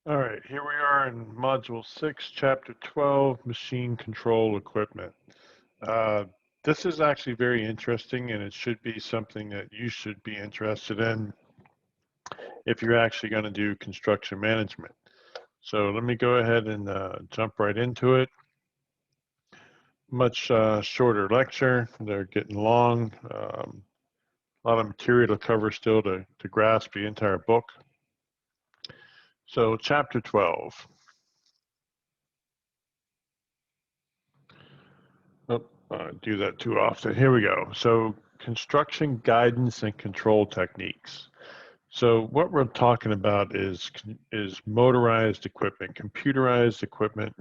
All right, here we are in Module 6, Chapter 12, Machine Control Equipment. Uh, this is actually very interesting, and it should be something that you should be interested in if you're actually going to do construction management. So let me go ahead and jump right into it. Much shorter lecture. They're getting long. A lot of material to cover still to grasp the entire book. So Chapter 12. Oh, do that too often. Here we go. So construction guidance and control techniques. So what we're talking about is motorized equipment, computerized equipment.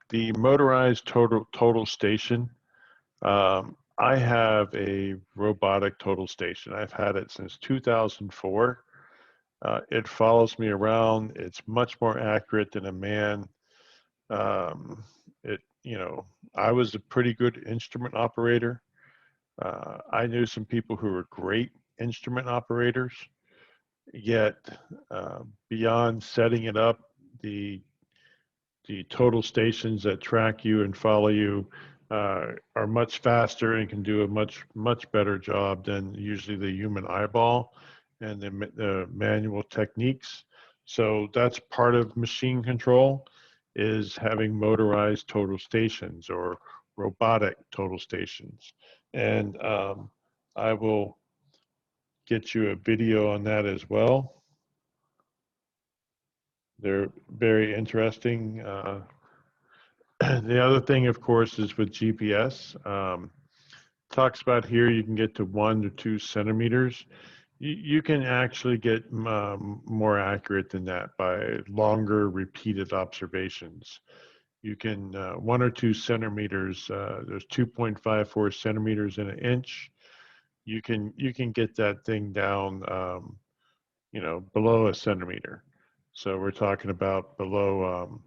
The motorized total station. I have a robotic total station. I've had it since 2004. It follows me around. It's much more accurate than a man. Um, I was a pretty good instrument operator. I knew some people who were great instrument operators, yet beyond setting it up, the the total stations that track you and follow you are much faster and can do a much better job than usually the human eyeball and the manual techniques. So that's part of machine control is having motorized total stations or robotic total stations. And I will get you a video on that as well. They're very interesting. The other thing, of course, is with GPS. Talks about here you can get to 1 to 2 centimeters. You can actually get more accurate than that by longer repeated observations. You can 1 or 2 centimeters. There's 2.54 centimeters in an inch. You can get that thing down, below a centimeter. So we're talking about below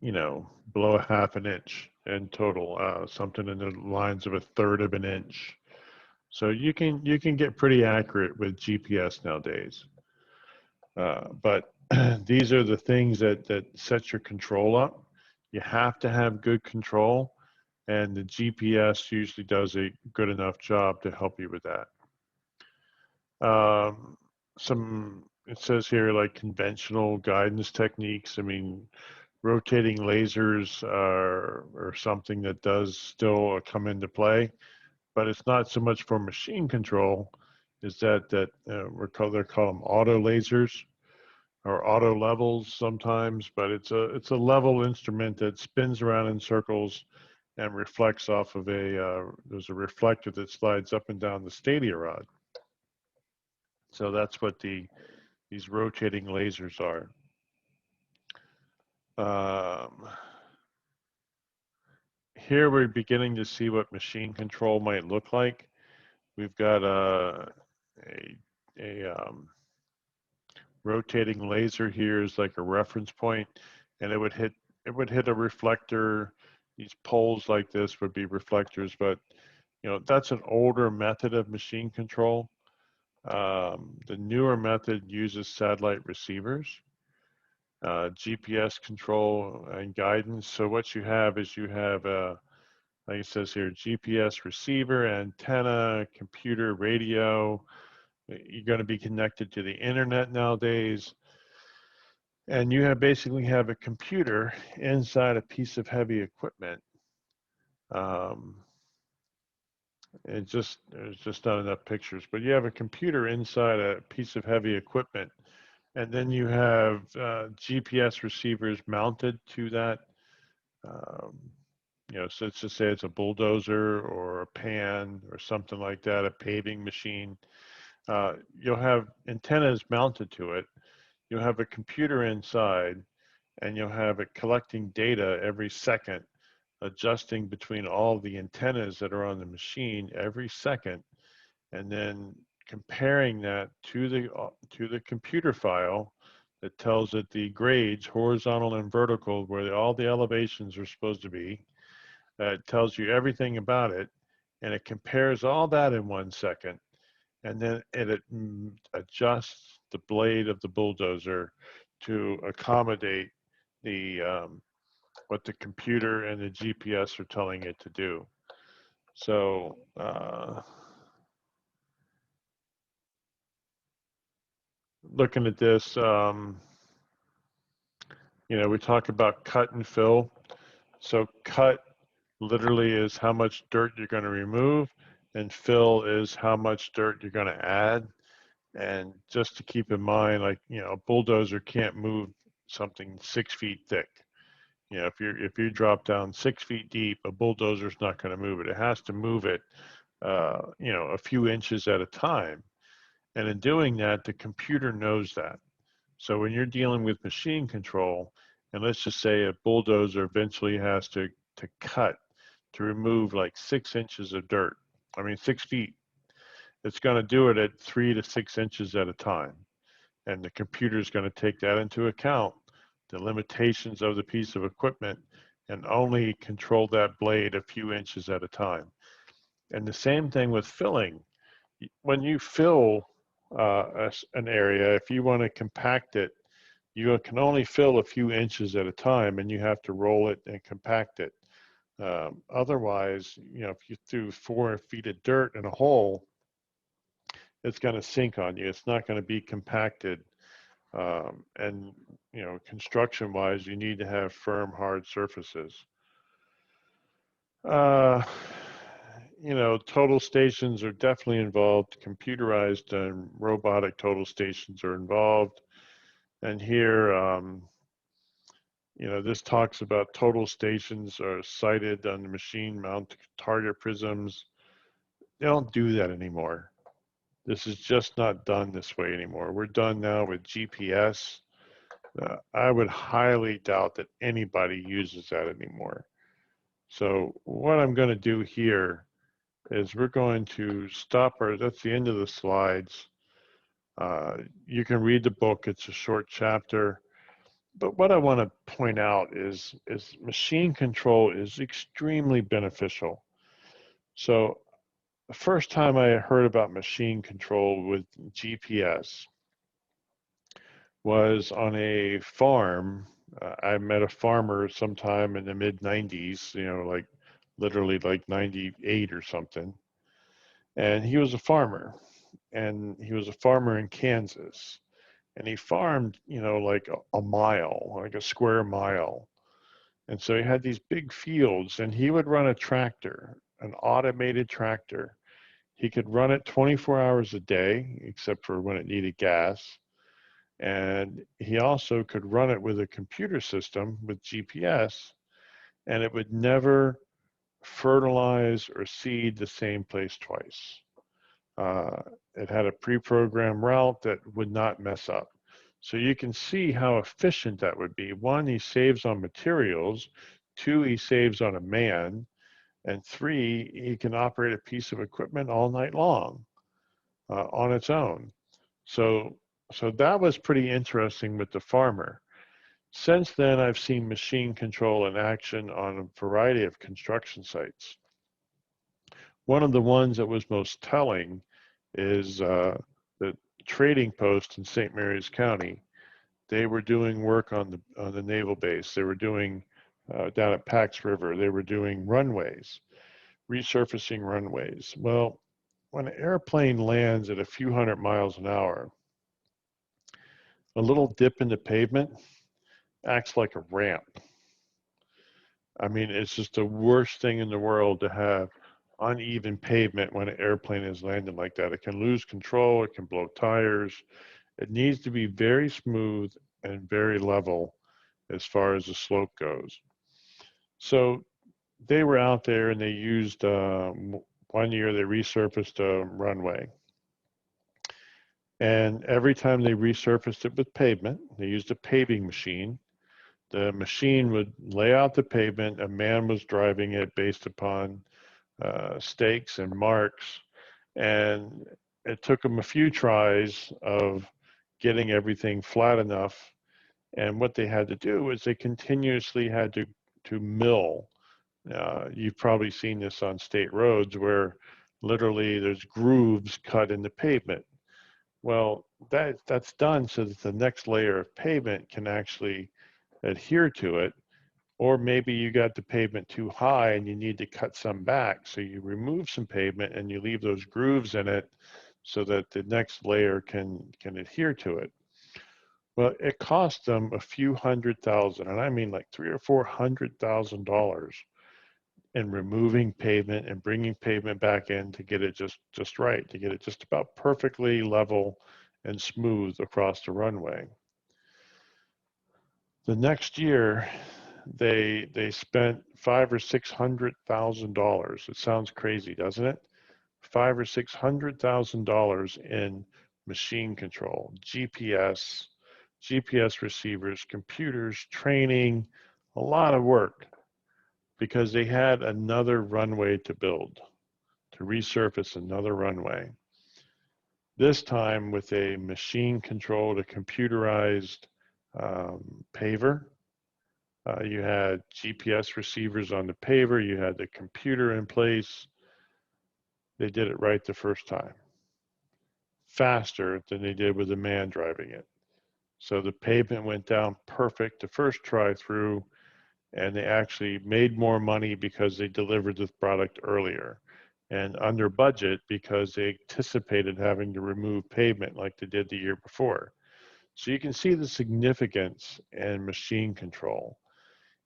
a half an inch in total, something in the lines of a third of an inch. So you can get pretty accurate with GPS nowadays. But these are the things that set your control up. You have to have good control, and the GPS usually does a good enough job to help you with that. Some it says here like conventional guidance techniques. I mean, rotating lasers are something that does still come into play, but it's not so much for machine control. Is that they're called them auto lasers or auto levels sometimes, but it's a level instrument that spins around in circles and reflects off of there's a reflector that slides up and down the stadia rod. So that's what these rotating lasers are. Um, Here we're beginning to see what machine control might look like. We've got a rotating laser here is like a reference point, and it would hit a reflector. These poles like this would be reflectors, but that's an older method of machine control. The newer method uses satellite receivers, GPS control and guidance. So what you have is you have like it says here, GPS receiver, antenna, computer, radio. You're going to be connected to the internet nowadays. And you basically have a computer inside a piece of heavy equipment. Um, there's just not enough pictures, but you have a computer inside a piece of heavy equipment. And then you have GPS receivers mounted to that. Um, so let's just say it's a bulldozer or a pan or something like that, a paving machine. You'll have antennas mounted to it. You'll have a computer inside, and you'll have it collecting data every second, adjusting between all the antennas that are on the machine every second, and then comparing that to the computer file that tells it the grades, horizontal and vertical, where all the elevations are supposed to be. It tells you everything about it, and it compares all that in 1 second, and then it adjusts the blade of the bulldozer to accommodate the what the computer and the GPS are telling it to do. So looking at this, we talk about cut and fill. So cut literally is how much dirt you're going to remove, and fill is how much dirt you're going to add. And just to keep in mind, like, a bulldozer can't move something 6 feet thick. If you drop down 6 feet deep, a bulldozer's not going to move it. It has to move it, a few inches at a time. And in doing that, the computer knows that. So when you're dealing with machine control, and let's just say a bulldozer eventually has to cut to remove like 6 inches of dirt, 6 feet, it's going to do it at 3 to 6 inches at a time. And the computer is going to take that into account, the limitations of the piece of equipment, and only control that blade a few inches at a time. And the same thing with filling. When you fill an area, if you want to compact it, you can only fill a few inches at a time, and you have to roll it and compact it. Otherwise, if you threw 4 feet of dirt in a hole, it's going to sink on you. It's not going to be compacted. And construction-wise, you need to have firm, hard surfaces. Total stations are definitely involved. Computerized and robotic total stations are involved. And here, this talks about total stations are sited on the machine mount target prisms. They don't do that anymore. This is just not done this way anymore. We're done now with GPS. I would highly doubt that anybody uses that anymore. So what I'm going to do here is we're going to stop that's the end of the slides. You can read the book, it's a short chapter. But what I want to point out is machine control is extremely beneficial. So the first time I heard about machine control with GPS was on a farm. I met a farmer sometime in the mid 90s, like literally like 98 or something. And he was a farmer, and he was a farmer in Kansas. And he farmed, like a mile, like a square mile. And so he had these big fields, and he would run a tractor, an automated tractor. He could run it 24 hours a day, except for when it needed gas. And he also could run it with a computer system with GPS, and it would never fertilize or seed the same place twice. It had a pre-programmed route that would not mess up. So you can see how efficient that would be. 1, he saves on materials. 2, he saves on a man. And 3, he can operate a piece of equipment all night long on its own. So that was pretty interesting with the farmer. Since then, I've seen machine control in action on a variety of construction sites. One of the ones that was most telling is the trading post in St. Mary's County. They were doing work on the naval base. They were doing down at Pax River. They were doing runways, resurfacing runways. Well, when an airplane lands at a few hundred miles an hour, a little dip in the pavement acts like a ramp. It's just the worst thing in the world to have uneven pavement when an airplane is landing like that. It can lose control, it can blow tires. It needs to be very smooth and very level as far as the slope goes. So they were out there, and they used, one year they resurfaced a runway. And every time they resurfaced it with pavement, they used a paving machine. The machine would lay out the pavement. A man was driving it based upon stakes and marks. And it took them a few tries of getting everything flat enough. And what they had to do is they continuously had to mill. You've probably seen this on state roads where literally there's grooves cut in the pavement. Well, that's done so that the next layer of pavement can actually adhere to it. Or maybe you got the pavement too high and you need to cut some back. So you remove some pavement and you leave those grooves in it so that the next layer can adhere to it. Well, it cost them a few $100,000, and I mean like $300,000 or $400,000 in removing pavement and bringing pavement back in to get it just right, to get it just about perfectly level and smooth across the runway. The next year, they spent $500,000 or $600,000. It sounds crazy, doesn't it? $500,000 or $600,000 in machine control, GPS receivers, computers, training, a lot of work because they had another runway to build, to resurface another runway. This time with a machine controlled, a computerized paver. You had GPS receivers on the paver, you had the computer in place. They did it right the first time, faster than they did with a man driving it. So the pavement went down perfect the first try through, and they actually made more money because they delivered the product earlier and under budget because they anticipated having to remove pavement like they did the year before. So you can see the significance in machine control.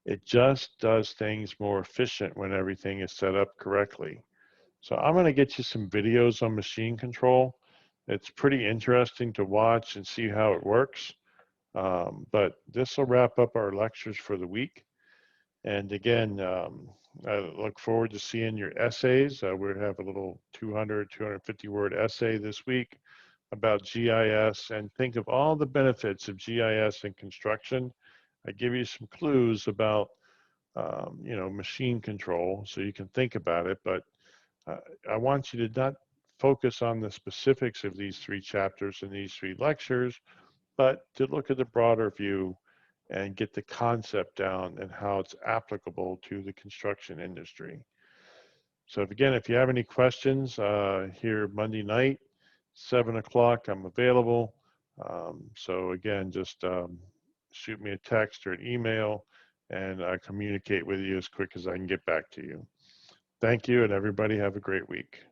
It just does things more efficient when everything is set up correctly. So I'm going to get you some videos on machine control. It's pretty interesting to watch and see how it works. But this will wrap up our lectures for the week. And again, I look forward to seeing your essays. We have a little 200, 250 word essay this week about GIS, and think of all the benefits of GIS in construction. I give you some clues about, machine control so you can think about it, but I want you to not focus on the specifics of these three chapters and these three lectures, but to look at the broader view and get the concept down and how it's applicable to the construction industry. So if you have any questions here Monday night, 7 o'clock, I'm available. So again, just shoot me a text or an email and I communicate with you as quick as I can get back to you. Thank you, and everybody have a great week.